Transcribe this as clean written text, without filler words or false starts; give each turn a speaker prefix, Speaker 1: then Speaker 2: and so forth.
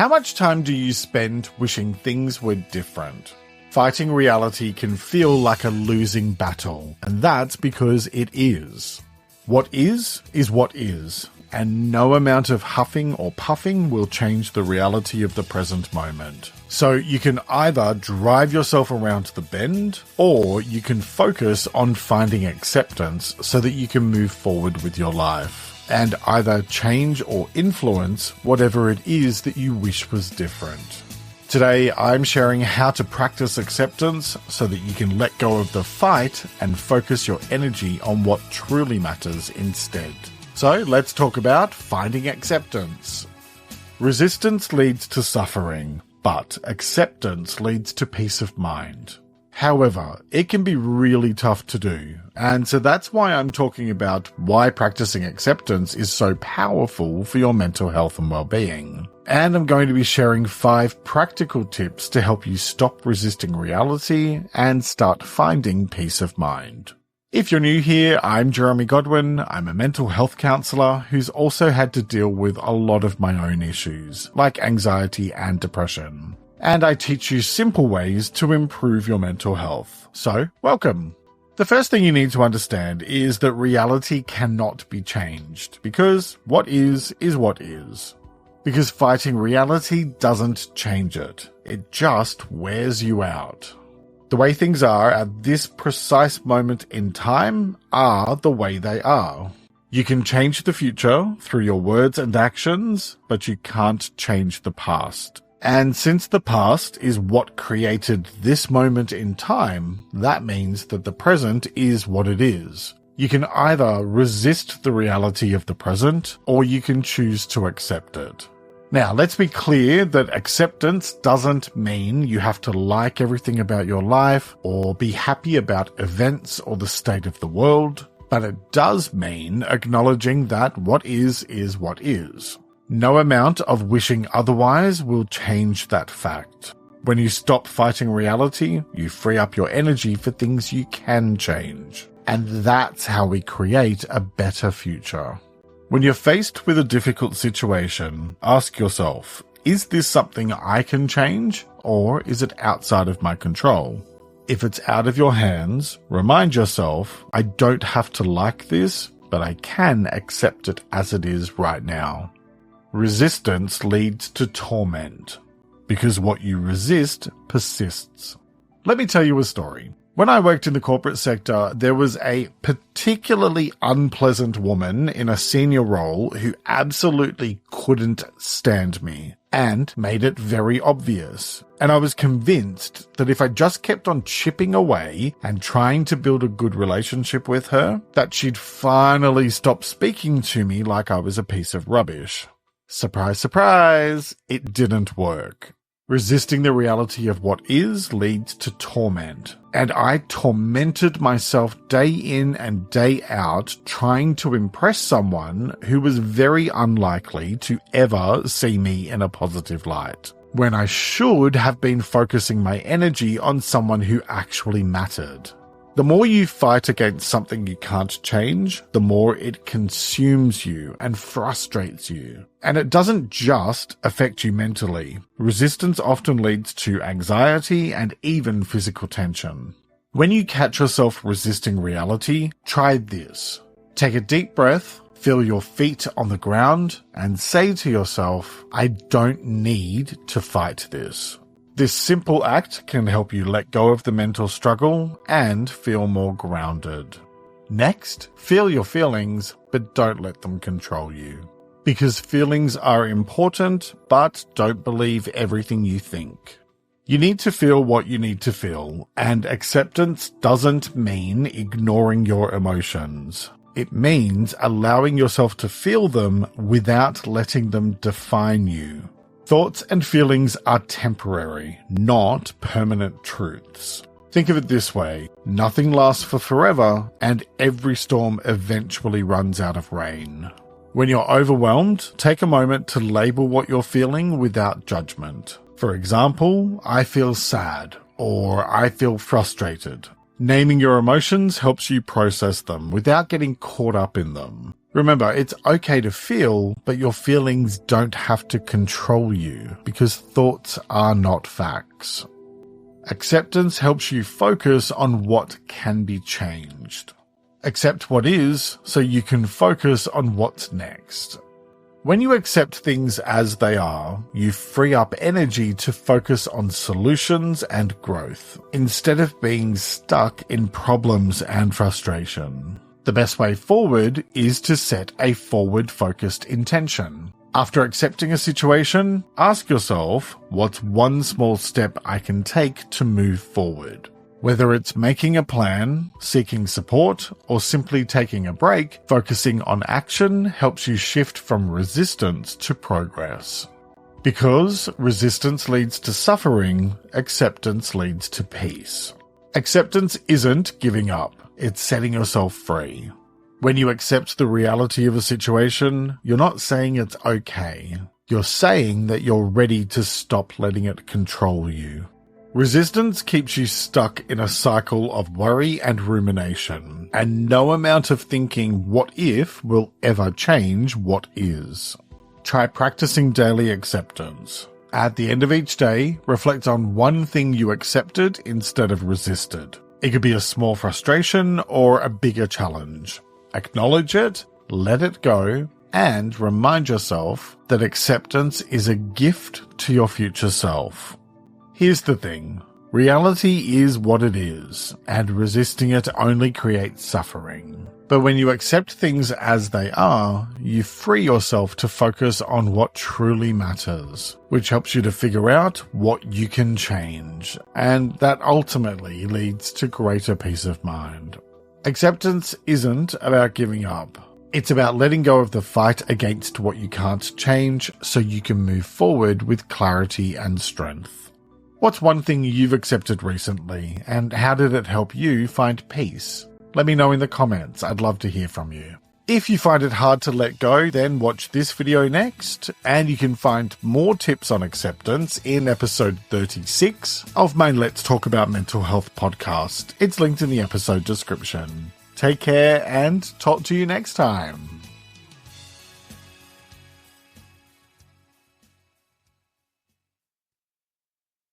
Speaker 1: How much time do you spend wishing things were different? Fighting reality can feel like a losing battle, and that's because it is. What is what is, and no amount of huffing or puffing will change the reality of the present moment. So you can either drive yourself around the bend, or you can focus on finding acceptance so that you can move forward with your life and either change or influence whatever it is that you wish was different. Today, I'm sharing how to practice acceptance so that you can let go of the fight and focus your energy on what truly matters instead. So let's talk about finding acceptance. Resistance leads to suffering, but acceptance leads to peace of mind. However, it can be really tough to do, and so that's why I'm talking about why practicing acceptance is so powerful for your mental health and well-being. And I'm going to be sharing 5 practical tips to help you stop resisting reality and start finding peace of mind. If you're new here, I'm Jeremy Godwin. I'm a mental health counsellor who's also had to deal with a lot of my own issues, like anxiety and depression. And I teach you simple ways to improve your mental health. So, welcome. The first thing you need to understand is that reality cannot be changed, because what is what is. Because fighting reality doesn't change it. It just wears you out. The way things are at this precise moment in time are the way they are. You can change the future through your words and actions, but you can't change the past. And since the past is what created this moment in time, that means that the present is what it is. You can either resist the reality of the present, or you can choose to accept it. Now, let's be clear that acceptance doesn't mean you have to like everything about your life or be happy about events or the state of the world, but it does mean acknowledging that what is what is. No amount of wishing otherwise will change that fact. When you stop fighting reality, you free up your energy for things you can change. And that's how we create a better future. When you're faced with a difficult situation, ask yourself, is this something I can change, or is it outside of my control? If it's out of your hands, remind yourself, I don't have to like this, but I can accept it as it is right now. Resistance leads to torment, because what you resist persists. Let me tell you a story. When I worked in the corporate sector, there was a particularly unpleasant woman in a senior role who absolutely couldn't stand me and made it very obvious. And I was convinced that if I just kept on chipping away and trying to build a good relationship with her, that she'd finally stop speaking to me like I was a piece of rubbish. Surprise, surprise, it didn't work. Resisting the reality of what is leads to torment. And I tormented myself day in and day out trying to impress someone who was very unlikely to ever see me in a positive light, when I should have been focusing my energy on someone who actually mattered. The more you fight against something you can't change, the more it consumes you and frustrates you. And it doesn't just affect you mentally. Resistance often leads to anxiety and even physical tension. When you catch yourself resisting reality, try this. Take a deep breath, feel your feet on the ground, and say to yourself, I don't need to fight this. This simple act can help you let go of the mental struggle and feel more grounded. Next, feel your feelings, but don't let them control you. Because feelings are important, but don't believe everything you think. You need to feel what you need to feel, and acceptance doesn't mean ignoring your emotions. It means allowing yourself to feel them without letting them define you. Thoughts and feelings are temporary, not permanent truths. Think of it this way, nothing lasts for forever, and every storm eventually runs out of rain. When you're overwhelmed, take a moment to label what you're feeling without judgment. For example, I feel sad, or I feel frustrated. Naming your emotions helps you process them without getting caught up in them. Remember, it's okay to feel, but your feelings don't have to control you because thoughts are not facts. Acceptance helps you focus on what can be changed. Accept what is so you can focus on what's next. When you accept things as they are, you free up energy to focus on solutions and growth, instead of being stuck in problems and frustration. The best way forward is to set a forward-focused intention. After accepting a situation, ask yourself, what's one small step I can take to move forward? Whether it's making a plan, seeking support, or simply taking a break, focusing on action helps you shift from resistance to progress. Because resistance leads to suffering, acceptance leads to peace. Acceptance isn't giving up, it's setting yourself free. When you accept the reality of a situation, you're not saying it's okay. You're saying that you're ready to stop letting it control you. Resistance keeps you stuck in a cycle of worry and rumination, and no amount of thinking what if will ever change what is. Try practicing daily acceptance. At the end of each day, reflect on one thing you accepted instead of resisted. It could be a small frustration or a bigger challenge. Acknowledge it, let it go, and remind yourself that acceptance is a gift to your future self. Here's the thing. Reality is what it is, and resisting it only creates suffering. But when you accept things as they are, you free yourself to focus on what truly matters, which helps you to figure out what you can change, and that ultimately leads to greater peace of mind. Acceptance isn't about giving up. It's about letting go of the fight against what you can't change so you can move forward with clarity and strength. What's one thing you've accepted recently, and how did it help you find peace? Let me know in the comments. I'd love to hear from you. If you find it hard to let go, then watch this video next, and you can find more tips on acceptance in episode 36 of my Let's Talk About Mental Health podcast. It's linked in the episode description. Take care and talk to you next time.